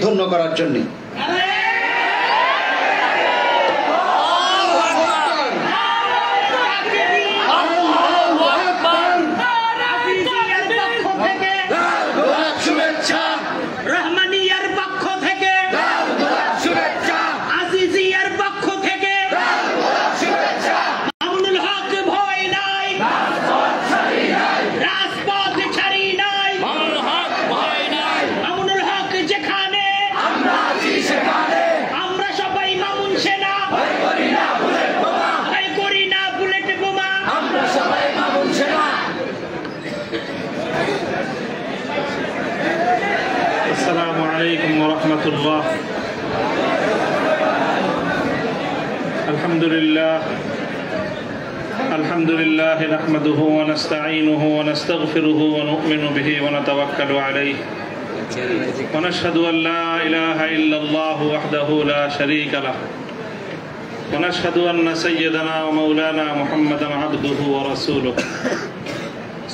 ধন্য করার জন্য। السلام عليكم ورحمة الله. الحمد لله نحمده ونستعينه ونستغفره ونؤمن به ونتوكل عليه ونشهد أن لا إله إلا الله وحده لا شريك له ونشهد أن سيدنا ومولانا محمدا عبده ورسوله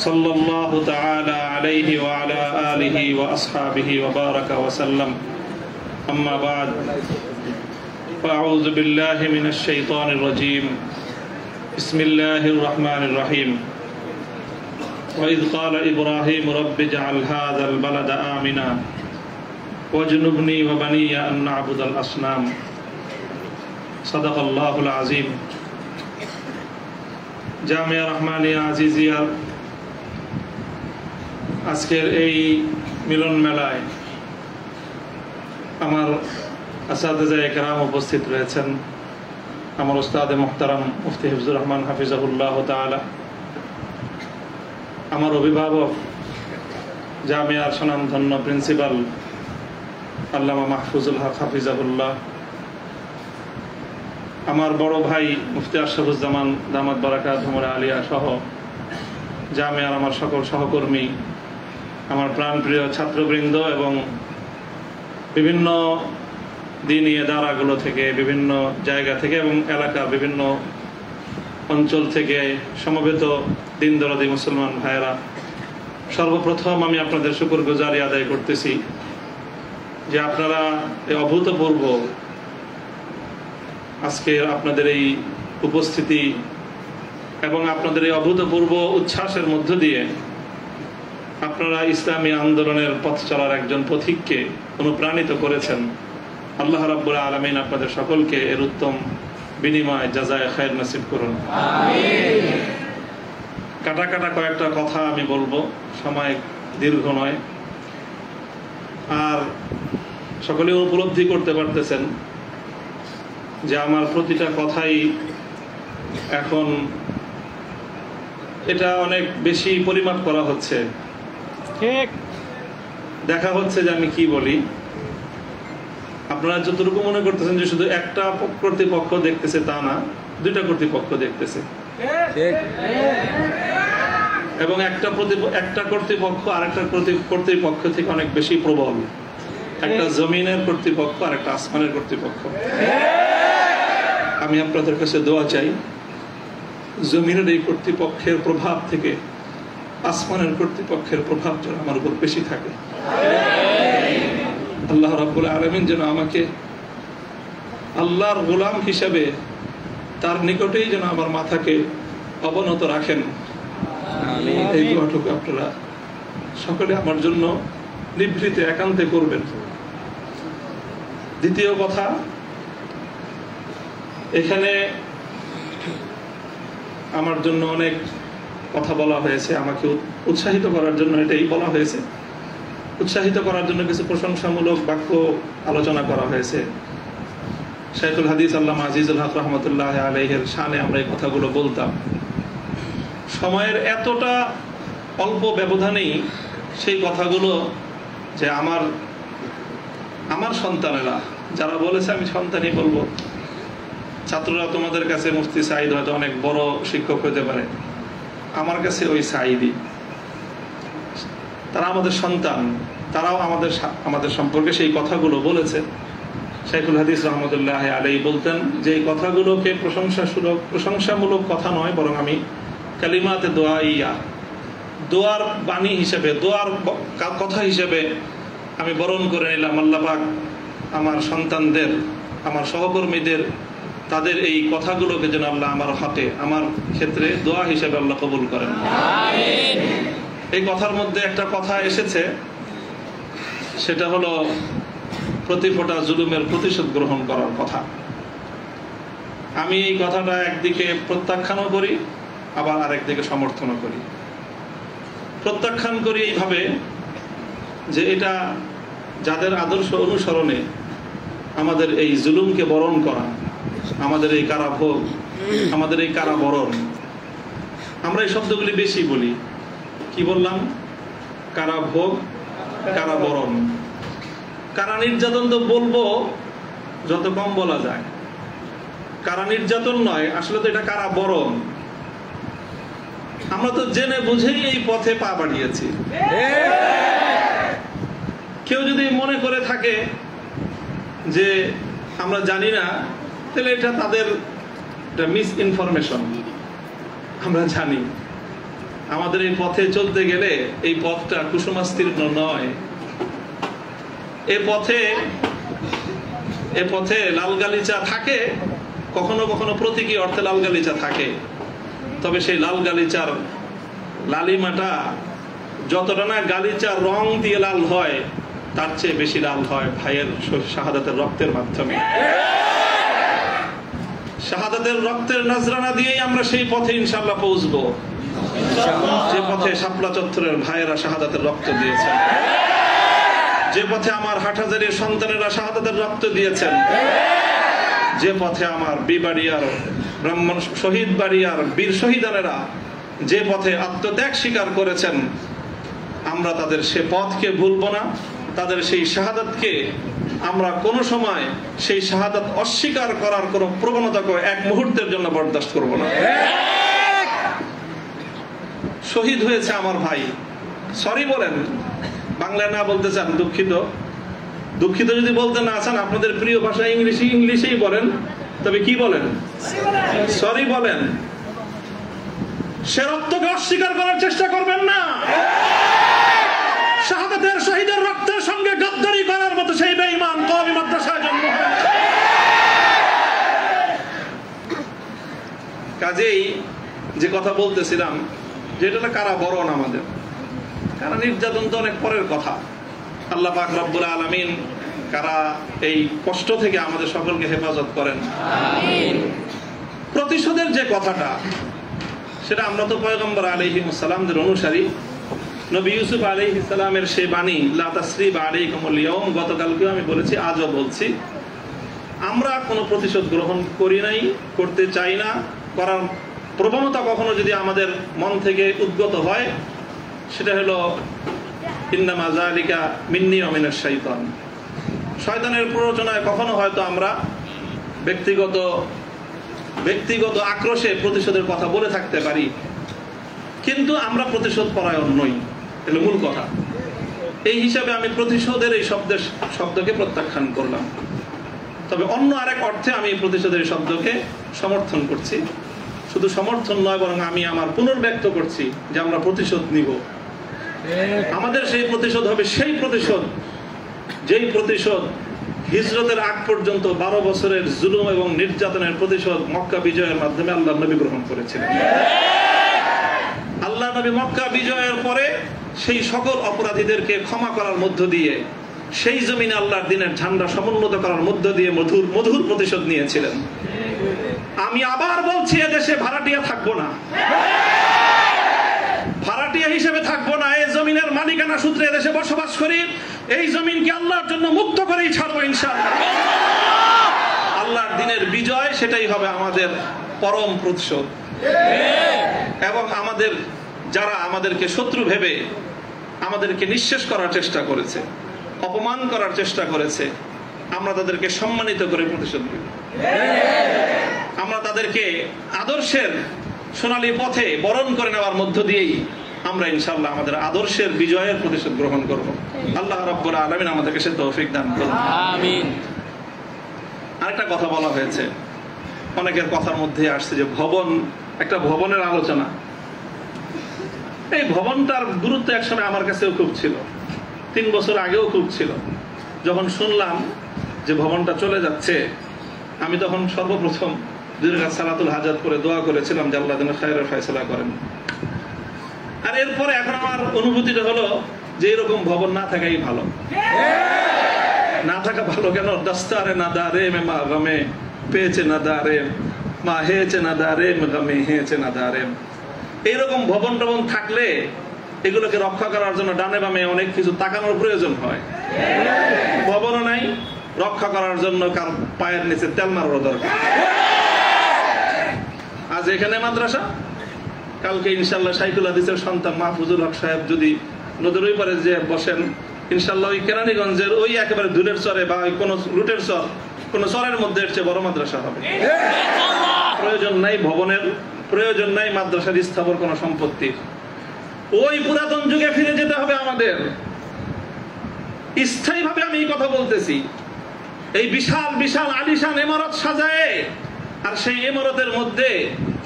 صلى الله تعالى عليه وعلى آله وأصحابه وبارك وسلم. أما بعد فأعوذ بالله من الشيطان الرجيم. بسم الله الرحمن الرحيم. وإذ قال إبراهيم رب اجعل هذا البلد آمنا واجنبني وبني أن نعبد الأصنام. صدق الله العظيم. জামিয়া রহমানিয়া আজিজিয়া আজকের এই মিলন মেলায় আমার আসাতিজা কেরাম উপস্থিত রয়েছেন। আমার উস্তাদে মুহতারাম মুফতি হিফজুর রহমান হাফিজাহুল্লাহ তাআলা, আমার অভিভাবক জামিয়ার সুনামধন্য প্রিন্সিপাল আল্লামা মাহফুজুল হক হাফিজাহুল্লাহ, আমার বড় ভাই মুফতি আশরাফুজ্জামান দামাত বারাকাতুহুম আলিয়া সহ জামিয়ার আমার সকল সহকর্মী, আমার প্রাণপ্রিয় ছাত্রবৃন্দ এবং বিভিন্ন দিনী ইদারাগুলো থেকে, বিভিন্ন জায়গা থেকে এবং এলাকার বিভিন্ন অঞ্চল থেকে সমবেত দিন দরদি মুসলমান ভাইয়েরা, সর্বপ্রথম আমি আপনাদের শুকরগুজারি আদায় করতেছি যে আপনারা এই অভূতপূর্ব আজকে আপনাদের এই উপস্থিতি এবং আপনাদের এই অভূতপূর্ব উচ্ছ্বাসের মধ্য দিয়ে আপনারা ইসলামী আন্দোলনের পথ চলার একজন পথিককে অনুপ্রাণিত করেছেন। আল্লাহ রাব্বুল আলামিন আপনাদের সকলকে এর উত্তম বিনিময় জাযায়ে খায়র নসিব করুন। আমিন। কাটা কাটা কয়েকটা কথা আমি বলবো, সময় দীর্ঘ নয়। আর সকলে উপলব্ধি করতে পারতেছেন যে আমার প্রতিটা কথাই এখন এটা অনেক বেশি পরিমাপ করা হচ্ছে, ঠিক দেখা হচ্ছে যে আমি কি বলি। আপনারা যতটুকু মনে করতেছেন যে শুধু একটা কর্তৃপক্ষ দেখতেছে তা না, দুইটা কর্তৃপক্ষ দেখতেছে, এবং একটা কর্তৃপক্ষ আরেকটা কর্তৃপক্ষ থেকে অনেক বেশি প্রবল। একটা জমিনের কর্তৃপক্ষ আর একটা আসমানের কর্তৃপক্ষ। আমি আপনাদের কাছে দোয়া চাই, জমিনের এই কর্তৃপক্ষের প্রভাব থেকে আসমানের কর্তৃপক্ষের প্রভাব যেন আমার উপর বেশি থাকে। আল্লাহ রাব্বুল আলামিন যেন আমাকে আল্লাহর গোলাম হিসাবে তার নিকটেই যেন আমার মাথাকে অবনত রাখেন। এই দোয়াটুকু আপনারা সকলে আমার জন্য নিভৃতে একান্তে করবেন। দ্বিতীয় কথা, এখানে আমার জন্য অনেক কথা বলা হয়েছে, আমাকে উৎসাহিত করার জন্য এটাই বলা হয়েছে। উৎসাহিত করার জন্য কিছু প্রশংসামূলক বাক্য আলোচনা করা হয়েছে। শাইখুল হাদিস আল্লামা আজিজুল হক রহমতুল্লাহ আলাইহির শানে আমরা এই কথাগুলো বলতাম। সময়ের এতটা অল্প ব্যবধানেই সেই কথাগুলো যে আমার সন্তানেরা যারা বলেছে, আমি সন্তানই বলবো, ছাত্ররা তোমাদের কাছে মুফতি সাঈদ হয়তো অনেক বড় শিক্ষক হতে পারে, আমার কাছে ওই সাঈদই। তারা আমাদের সন্তান, তারাও আমাদের সম্পর্কে সেই কথাগুলো বলেছে। শাইখুল হাদিস রহমতুল্লাহ আলাইহি বলতেন যে এই কথাগুলোকে প্রশংসামূলক কথা নয়, বরং আমি কালিমাতে দোয়াইয়া, দোয়ার বাণী হিসেবে, দোয়ার কথা হিসেবে আমি বরণ করে নিলাম। আল্লাহ পাক আমার সন্তানদের, আমার সহকর্মীদের, তাদের এই কথাগুলোকে যেন আল্লাহ আমার হাতে, আমার ক্ষেত্রে দোয়া হিসেবে আল্লাহ কবুল করেন। এই কথার মধ্যে একটা কথা এসেছে, সেটা হলো প্রতি ফোঁটা জুলুমের প্রতিশোধ গ্রহণ করার কথা। আমি এই কথাটা একদিকে প্রত্যাখ্যানও করি, আবার আরেকদিকে সমর্থনও করি। প্রত্যাখ্যান করি এইভাবে যে এটা যাদের আদর্শ অনুসরণে আমাদের এই জুলুমকে বরণ করা, আমাদের এই কারাভোগ, আমাদের এই কারাবরণ, আমরা এই শব্দগুলি বেশি বলি। কি বললাম? কারাভোগ, কারাবরণ। কারা নির্যাতন তো বলবো যত কম বলা যায়। কারা নির্যাতন নয়, আসলে তো এটা কারাবরণ। আমরা তো জেনে বুঝেই এই পথে পা বাড়িয়েছি। কেউ যদি মনে করে থাকে যে আমরা জানি না, তাহলে এটা তাদের মিস ইনফরমেশন। আমরা জানি আমাদের এই পথে চলতে গেলে এই পথটা কুসুমাস্তীর্ণ নয়। এ পথে লাল গালিচা থাকে, কখনো কখনো প্রতীকী অর্থে লাল গালিচা থাকে। তবে সেই লাল গালিচার লালিমাটা যতটা না গালিচার রং দিয়ে লাল হয়, তার চেয়ে বেশি লাল হয় ভাইয়ের শাহাদাতের রক্তের মাধ্যমে। শাহাদাতের রক্তের নজরানা দিয়েই আমরা সেই পথে ইনশাআল্লাহ পৌঁছবো, যে পথে শাপলা চত্বরের ভাইয়েরা শাহাদাতের রক্ত দিয়েছেন, যে পথে আমার হাটহাজারীর সন্তানেরা শাহাদাতের রক্ত দিয়েছেন, যে পথে আমার বিবাড়িয়ার ব্রাহ্মণ শহীদ বাড়িয়ার বীর শহীদানেরা যে পথে আত্মত্যাগ স্বীকার করেছেন, আমরা তাদের সে পথকে ভুলবো না। তাদের সেই শাহাদাতকে আমরা কোনো সময়, সেই শাহাদাত অস্বীকার করার কোন প্রবণতাকে এক মুহূর্তের জন্য বরদাস্ত করব না। শহীদ হয়েছে আমার ভাই, সরি বলেন। বাংলায় না বলতে চান দুঃখিত, দুঃখিত যদি বলতে না চান আপনাদের প্রিয় ভাষা ইংলিশেই বলেন। তবে কি বলেন? সরি বলেন। সে রক্তকে অস্বীকার করার চেষ্টা করবেন না। শাহাদাতের শহীদের রক্তের সঙ্গে গদ্দারি করার মতো সেই বেঈমান কওমি মাদ্রাসায় জন্ম হয়েছে। কাজেই যে কথা বলতেছিলাম, যেটা কারাবরণ আমাদের, কারা নির্যাতন তো অনেক পরের কথা। আল্লাহ পাক রব্বুল আলামিন কারা এই কষ্ট থেকে আমাদের সকলকে হেফাজত করেন। প্রতিশোধের যে কথাটা, সেটা আমরা তো পয়গম্বর আলাইহিস সালামদের অনুসারী। নবী ইউসুফ আলাইহিস সালামের সেই বাণী, লা তাসরিবা আলাইকুমুল ইয়াউম, গতকালকেও আমি বলেছি, আজও বলছি, আমরা কোনো প্রতিশোধ গ্রহণ করি নাই, করতে চাই না। করার প্রবণতা কখনো যদি আমাদের মন থেকে উদ্গত হয়, সেটা হলো ইন্নামা যালিকা মিন্নি ওয়া মিনাশ শাইতান। শয়তানের প্ররোচনায় কখনো হয়তো আমরা ব্যক্তিগত আক্রোশে প্রতিশোধের কথা বলে থাকতে পারি, কিন্তু আমরা প্রতিশোধ পরায়ণ নই, এটা মূল কথা। এই হিসাবে আমি প্রতিশোধের এই শব্দকে প্রত্যাখ্যান করলাম। তবে অন্য আরেক অর্থে আমি প্রতিশোধের শব্দকে সমর্থন করছি। শুধু সমর্থন নয়, বরং আমি আমার পুনর্ব্যক্ত করছি যে আমরা প্রতিশোধ নিব। আমাদের সেই প্রতিশোধ হবে সেই প্রতিশোধ, যেই প্রতিশোধ হিজরতের আগ পর্যন্ত 12 বছরের জুলুম এবং নির্যাতনের প্রতিশোধ মক্কা বিজয়ের মাধ্যমে আল্লাহ নবী গ্রহণ করেছিলেন। আল্লাহ নবী মক্কা বিজয়ের পরে সেই সকল অপরাধীদেরকে ক্ষমা করার মধ্য দিয়ে, সেই জমিনে আল্লাহর দ্বীনের ঝান্ডা সমুন্নত করার মধ্য দিয়ে মধুর প্রতিশোধ নিয়েছিলেন। আমি আবার বলছি, এদেশে ভাড়াটিয়া থাকবো না, ভাড়াটিয়া হিসেবে থাকবো না। এই জমিনের মালিকানা সূত্রে এদেশে বসবাস করি। এই জমিনকে আল্লাহর জন্য মুক্ত করেই ছাড়বো ইনশাআল্লাহ। আল্লাহর দ্বীনের বিজয়, সেটাই হবে আমাদের পরম প্রতিশোধ। এবং যারা আমাদেরকে শত্রু ভেবে আমাদেরকে নিঃশেষ করার চেষ্টা করেছে, অপমান করার চেষ্টা করেছে, আমরা তাদেরকে সম্মানিত করে প্রতিশোধ দেব। আমরা তাদেরকে আদর্শের সোনালী পথে বরণ করে নেওয়ার মধ্য দিয়েই আমরা ইনশাআল্লাহ আমাদের আদর্শের বিজয়ের প্রতিশোধ গ্রহণ করব। আল্লাহ রাব্বুল আলামিন আমাদেরকে সে তৌফিক দান করুন। আমিন। আরেকটা কথা বলা হয়েছে, অনেকের কথার মধ্যে আসছে যে একটা ভবনের আলোচনা। এই ভবনটার গুরুত্ব একসময় আমার কাছেও খুব ছিল। 3 বছর আগেও খুব ছিল। যখন শুনলাম যে ভবনটা চলে যাচ্ছে, আমি তখন সর্বপ্রথম 2 রাকাত সালাতুল হাজাত করে দোয়া করেছিলাম যে আল্লাহ যেন খায়রের ফয়সালা করেন। আর এরপরে এখন আমার অনুভূতিটা হলো যে এরকম ভবন না থাকাই ভালো। না থাকা ভালো কেন? দস্তারে না দারে মে মা গমে পেয়েছে না দারে মা হেয়েছে না দারে গমে হেয়েছে না দারে। এইরকম ভবন টবন থাকলে এগুলোকে রক্ষা করার জন্য ডানে বামে অনেক কিছু তাকানোর প্রয়োজন হয়। ভবনও নাই, রক্ষা করার জন্য কার পায়ের নিচে তেল মারার দরকার। আজ এখানে মাদ্রাসা, কালকে ইনশাল্লাহ শাইখুল হাদিসের সন্তান মাহফুজুল হক সাহেব যদি নদীর ওই পারে যে বসেন, ইনশাল্লাহ ওই কেরানীগঞ্জের ওই একেবারে দূরের চরে বা কোন রুটের চর, কোন চরের মধ্যে এর চেয়ে বড় মাদ্রাসা হবে। প্রয়োজন নাই ভবনের, প্রয়োজন নাই মাদ্রাসার স্থাপন কোন সম্পত্তির। ওই পুরাতন যুগে ফিরে যেতে হবে আমাদের। স্থায়ীভাবে আমি এই কথা বলতেছি। এই বিশাল বিশাল আলিশান ইমারত সাজায়, আর সেই ইমারতের মধ্যে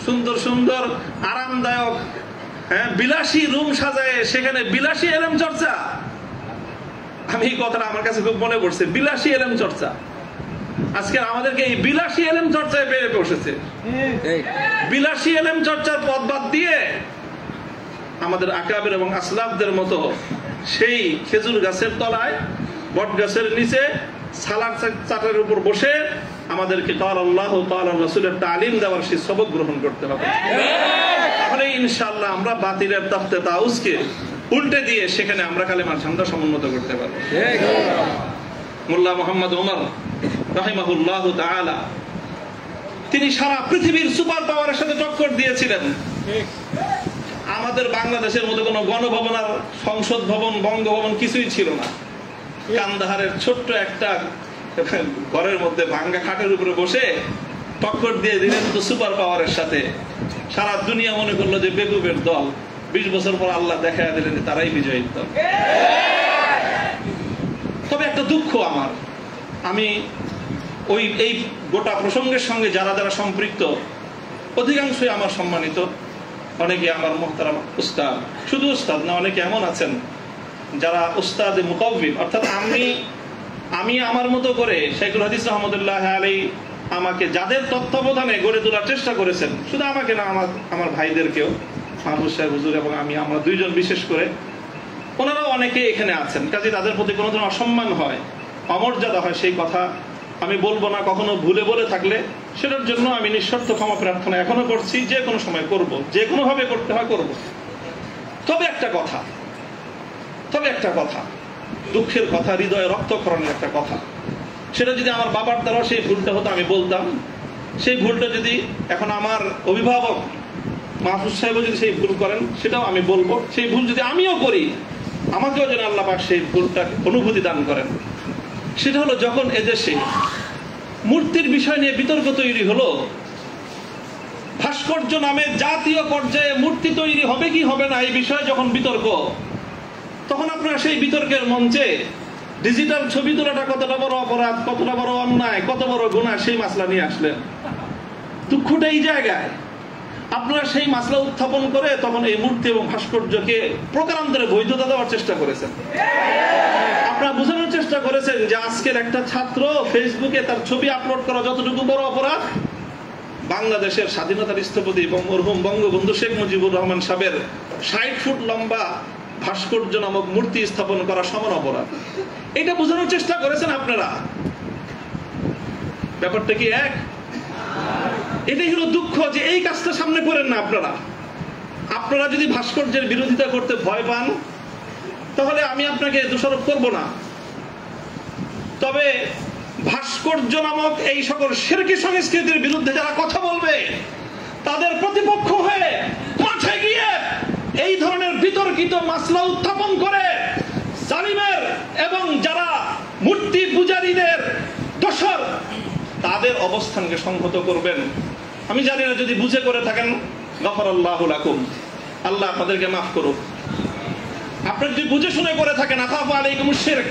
সুন্দর সুন্দর আরামদায়ক বিলাসী রুম সাজায়, সেখানে বিলাসী এলেম চর্চা। আমি এই কথাটা আমার কাছে খুব মনে পড়ছে, বিলাসী এলেম চর্চা। আজকে আমাদেরকে এই বিলাসী এলেম চর্চায় বেড়ে বসেছে। বিলাসী এলেম চর্চার পথ বাদ দিয়ে আমাদের আকাবের এবং আসলাফদের মতো সেই খেজুর গাছের তলায়, বট গাছের নিচে সালাদ চাটার উপর বসে আমাদেরকে কাল আল্লাহ কাল রাসূলের তালিম দেওয়ার সেই সবক গ্রহণ করতে হবে। তাহলে ইনশাআল্লাহ আমরা বাতিলের তাখতে তাউসকে উল্টে দিয়ে সেখানে আমরা কালেমার ঝান্ডা সমুন্নত করতে পারবো। মোল্লা মুহাম্মদ ওমর রাহিমাহুল্লাহ তাআলা তিনি সারা পৃথিবীর সুপার পাওয়ারের সাথে টক্কর দিয়েছিলেন। আমাদের বাংলাদেশের মধ্যে কোনো গণভবন আর সংসদ ভবন, বঙ্গভবন কিছুই ছিল না। কান্দাহারের ছোট্ট একটা ঘরের মধ্যে ভাঙ্গা খাটের উপরে বসে টক্কর দিয়ে দিলেন তো সুপার পাওয়ারের সাথে। সারা দুনিয়া মনে করলো যে বেকুবের দল। 20 বছর পর আল্লাহ দেখা দিলেন তারাই বিজয়ী দল। তবে একটা দুঃখ আমার, আমি ওই এই গোটা প্রসঙ্গের সঙ্গে যারা যারা সম্পৃক্ত অধিকাংশই আমার সম্মানিত, অনেকে আমার মুহতারাম উস্তাদ, শুধু উস্তাদ না, অনেকে এমন আছেন যারা উস্তাদে মুকাব্বিল, অর্থাৎ আমি আমার মতো করে শাইখুল হাদিস রহমতুল্লাহ আলাইহি আমাকে যাদের তত্ত্বাবধানে গড়ে তোলার চেষ্টা করেছেন, শুধু আমাকে না, আমার ভাইদেরকেও, মাহফুজ সাহেব হুজুর এবং আমি, আমরা দুইজন বিশেষ করে, ওনারাও অনেকে এখানে আছেন। কাজে তাদের প্রতি কোনো ধরনের অসম্মান হয়, অমর্যাদা হয়, সেই কথা আমি বলবো না। কখনো ভুলে বলে থাকলে সেটার জন্য আমি নিঃশর্ত ক্ষমা প্রার্থনা এখনো করছি, যে কোনো সময় করব, যে কোনো ভাবে করতে হয় করব। তবে একটা কথা, দুঃখের কথা, হৃদয়ে রক্তক্ষরণের একটা কথা, সেটা যদি আমার বাবার দ্বারা সেই ভুলটা হতো আমি বলতাম। সেই ভুলটা যদি এখন আমার অভিভাবক মাহফুজ সাহেবও যদি সেই ভুল করেন সেটাও আমি বলবো। সেই ভুল যদি আমিও করি, আমাকেও যেন আল্লাহ পাক সেই ভুলটা অনুভূতি দান করেন। সেটা হলো যখন এদেশে মূর্তির বিষয় নিয়ে বিতর্ক তৈরি হলো, ভাস্কর্য নামে জাতীয় পর্যায়ে মূর্তি তৈরি হবে কি হবে না এই বিষয়ে যখন বিতর্ক, তখন আপনারা সেই বিতর্কের মঞ্চে ডিজিটাল ছবি তোলাটা কতটা বড় অপরাধ, কতটা বড় অন্যায়, কত বড় গুনাহ, সেই মাসলা নিয়ে আসলেন। দুঃখটা এই জায়গায়, আপনারা সেই মাসলা উত্থাপন করে তখন এই মূর্তি এবং ভাস্কর্যকে প্রকারান্তরে বৈধতা দেওয়ার চেষ্টা করেছেন। আপনারা বোঝানোর চেষ্টা করেছেন যে আজকের একটা ছাত্র ফেসবুকে তার ছবি আপলোড করা যতটুকু বড় অপরাধ, বাংলাদেশের স্বাধীনতার স্থপতি মরহুম বঙ্গবন্ধু শেখ মুজিবুর রহমান সাহেবের 60 ফুট লম্বা ভাস্কর্য নামক মূর্তি স্থাপন করা সমান অপরাধ। এটা বোঝানোর চেষ্টা করেছেন আপনারা। ব্যাপারটা কি এক? এটাই হলো দুঃখ যে এই কাজটা সামনে করেন না আপনারা যদি ভাস্কর্যের বিরোধিতা করতে ভয় পান তাহলে আমি আপনাকে দোষারোপ করব না। তবে ভাস্কর্য নামক এই সকল শিরকি সংস্কৃতির বিরুদ্ধে যারা কথা বলবে, তাদের প্রতিপক্ষ হয়ে মাঠে গিয়ে এই ধরনের বিতর্কিত মাসলা উত্থাপন করে জালিমের এবং যারা মূর্তি পূজারীদের দোসর, তাদের অবস্থানকে সংহত করবেন। আমি জানি না, যদি বুঝে করে থাকেন গফরাল্লাহু লাকুম, আল্লাহ আপনাদেরকে মাফ করুক। আপনারা যদি বুঝে শুনে করে থাকেন, আখাফু আলাইকুমুশ শিরক,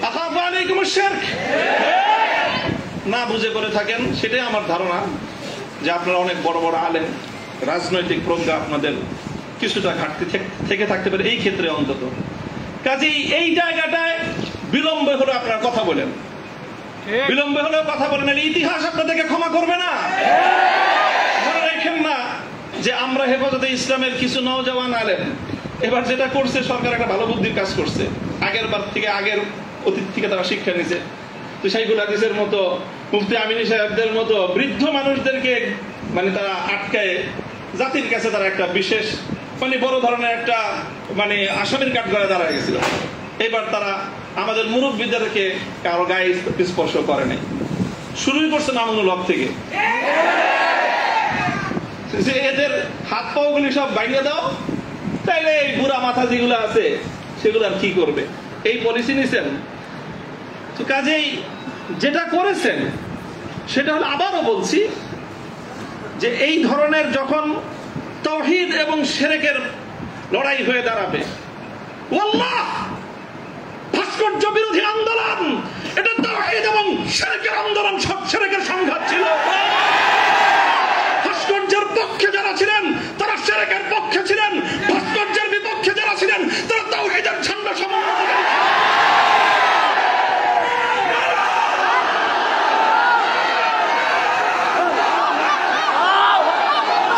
আখাফু আলাইকুমুশ শিরক, না বুঝে করে থাকেন, সেটাই আমার ধারণা যে আপনারা অনেক বড় বড় আলেম, রাজনৈতিক প্রজ্ঞা আপনাদের কিছুটা ঘাটতি থেকে থাকতে পারে এই ক্ষেত্রে অন্তত। কাজেই এই জায়গাটায় বিলম্ব হলো আপনারা কথা বলেন, বিলম্ব হলেও কথা বলেন, ইতিহাস আপনাদেরকে ক্ষমা করবে না। মনে রাখেন না যে আমরা হেফাজতে ইসলামের কিছু নওজওয়ান আলেম এবার যেটা করছে, সরকার একটা ভালো বুদ্ধির কাজ করছে। আগের বার থেকে, আগের অতীত থেকে তারা শিক্ষা নিছে। তো শাইখুল হাদিসের মতো, মুফতি আমিনী সাহেবদের মতো বৃদ্ধ মানুষদেরকে মানে তারা আটকায় জাতির কাছে তারা একটা বিশেষ মানে বড় ধরনের একটা মানে আসামির কাঠ করে দাঁড়ায় গেছিল। এবার তারা আমাদের মুরব্বীদেরকে কারো গায়ে স্পর্শ করে নাই। শুরুই করছে মামুনুল হক থেকে, যে এদের হাত পাও গুলি সব বাইরে দাও, তাইলে এই বুড়া মাথা যেগুলো আছে সেগুলো আর কি করবে, এই পলিসি নিছেন। তো কাজেই যেটা করেছেন সেটা হলো, আবারও বলছি যে এই ধরনের যখন তাওহীদ এবং শিরকের লড়াই হয়ে দাঁড়াবে, ওয়াল্লাহ ভাস্কর্য বিরোধী আন্দোলন এটা তাওহীদ এবং শিরকের আন্দোলন, সব শিরকের সংঘাত ছিল। ভাস্কর্যের পক্ষে যারা ছিলেন তারা শিরকের পক্ষে ছিলেন, ভাস্কর্যের বিপক্ষে যারা ছিলেন তারা তাওহীদের ঝান্ডা সমন্বয়কারী।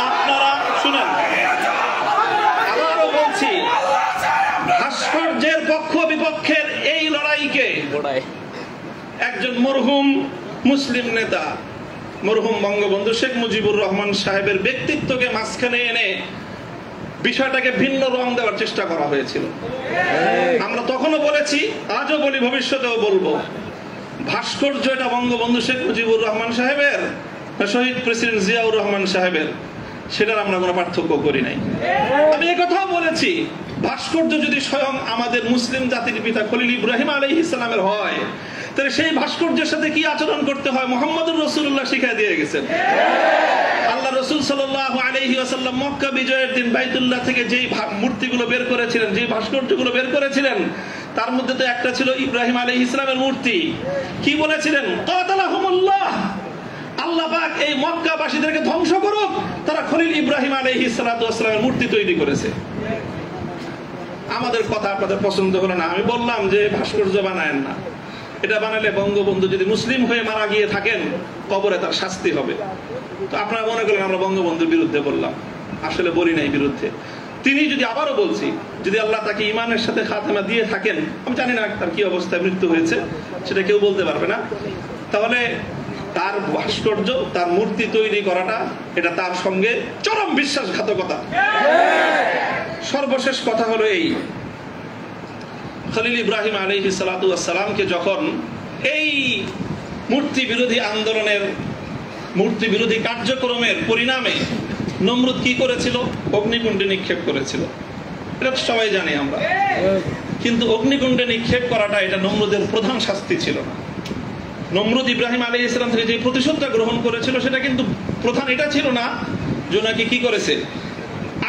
আপনারা শুনেন, আবারও বলছি, ভাস্কর্যের পক্ষ বিপক্ষের এই লড়াইকে একজন মরহুম মুসলিম নেতা, মরহুম বঙ্গবন্ধু শেখ মুজিবুর রহমান সাহেবের ব্যক্তিত্বকে মাঝখানে এনে বিষয়টাকে ভিন্ন রং দেওয়ার চেষ্টা করা হয়েছিল। আমরা তখনও বলেছি, আজও বলি, ভবিষ্যতেও বলবো, ভাস্কর্য এটা বঙ্গবন্ধু শেখ মুজিবুর রহমান সাহেবের, শহীদ প্রেসিডেন্ট জিয়াউর রহমান সাহেবের, সেটার আমরা কোনো পার্থক্য করি নাই। আমি একথাও বলেছি, ভাস্কর্য যদি স্বয়ং আমাদের মুসলিম জাতির পিতা খলিল ইব্রাহিম আলাইহিস সালামের হয়, তাহলে সেই ভাস্কর্যের সাথে কি আচরণ করতে হয় মুহাম্মদুর রাসূলুল্লাহ শিখিয়ে দিয়ে গেছেন। আল্লাহ রাসূল সাল্লাল্লাহু আলাইহি ওয়াসাল্লাম মক্কা বিজয়ের দিন বাইতুল্লাহ থেকে যেই মূর্তিগুলো বের করেছিলেন, যেই ভাস্কর্যগুলো বের করেছিলেন, তার মধ্যে তো একটা ছিল ইব্রাহিম আলাইহিস সালামের মূর্তি। কি বলেছিলেন? কাতালাহুমুল্লাহ, আল্লাহ পাক এই মক্কাবাসীদেরকে ধ্বংস করুক, তারা খলিল ইব্রাহিম আলাইহিস সালাতু ওয়াস সালামের মূর্তি তৈরি করেছে। আমাদের কথা আপনাদের পছন্দ হলো না, আমি বললাম যে ভাস্কর্য বানায়েন না, এটা বানালে বঙ্গবন্ধু যদি মুসলিম হয়ে মারা গিয়ে থাকেন কবরে তার শাস্তি হবে। তো আপনারা মনে করেন আমরা বঙ্গবন্ধুর বিরুদ্ধে বললাম, আসলে বলি নাই বিরুদ্ধে। তিনি যদি, আবারও বলছি, যদি আল্লাহ তাকে ইমানের সাথে খাতেমা দিয়ে থাকেন, আমি জানি না তার কি অবস্থায় মৃত্যু হয়েছে, সেটা কেউ বলতে পারবে না, তাহলে তার ভাস্কর্য, তার মূর্তি তৈরি করাটা এটা তার সঙ্গে চরম বিশ্বাসঘাতকতা। সর্বশেষ কথা হলো এই, খলিল ইব্রাহিম আলাইহিস সালাতু ওয়াস সালামকে যখন এই মূর্তি বিরোধী আন্দোলনের, মূর্তি বিরোধী কার্যক্রমের পরিণামে নমরুদ কি করেছিল? অগ্নিকুণ্ডে নিক্ষেপ করেছিল। এটা তো সবাই জানি আমরা। কিন্তু অগ্নিকুণ্ডে নিক্ষেপ করাটা এটা নমরুদের প্রধান শাস্তি ছিল না। নমরুদ ইব্রাহিম আলাইহিস সালাম থেকে যে প্রতিশোধটা গ্রহণ করেছিল সেটা কিন্তু প্রধান এটা ছিল না যে নাকি কি করেছে,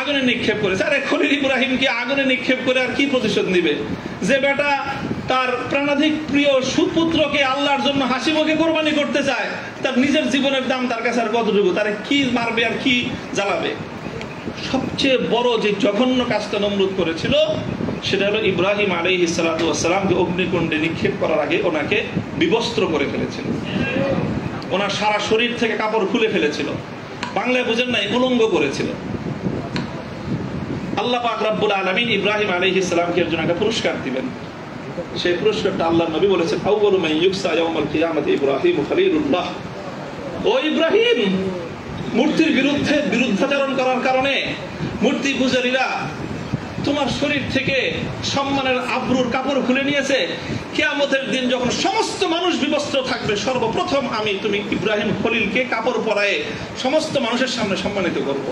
আগুনে নিক্ষেপ করেছে। আরে খলিল ইব্রাহিমকে আগুনে নিক্ষেপ করে আর কি প্রতিশোধ নিবে? যে বেটা তার প্রাণাধিক প্রিয় সুপুত্রকে আল্লাহর জন্য হাসি মুখে কোরবানি করতে চায়, তার নিজের জীবনের দাম তার কাছে আর কতটুকু, তারে কি মারবে আর কি জ্বালাবে? সবচেয়ে বড় যে জঘন্য কাজটা নমরুদ করেছিল সেটা হলো ইব্রাহিম আলাইহিস সালাতু ওয়াস সালামকে অগ্নিকুণ্ডে নিক্ষেপ করার আগে ওনাকে বিবস্ত্র করে ফেলেছিল, ওনার সারা শরীর থেকে কাপড় খুলে ফেলেছিল, বাংলায় বুঝেন নাই, উলঙ্গ করেছিল। আল্লাহ পাক রব্বুল আলামিন ইব্রাহিম আলাইহিস সালামকে এর জন্য একটা পুরস্কার দিবেন। সেই পুরস্কারটা আল্লাহর নবী বলেছেন, আউয়ালু মান ইউকসা ইয়াউমাল কিয়ামাতি ইব্রাহিম খলিলুল্লাহ। ও ইব্রাহিম, মূর্তির বিরুদ্ধাচরণ করার কারণে মূর্তি পূজারীরা তোমার শরীর থেকে সম্মানের আবরুর কাপড় খুলে নিয়েছে। কিয়ামতের দিন যখন সমস্ত মানুষ বিবস্ত্র থাকবে, সর্বপ্রথম আমি তুমি ইব্রাহিম খলিলকে কাপড় পরায়ে সমস্ত মানুষের সামনে সম্মানিত করব।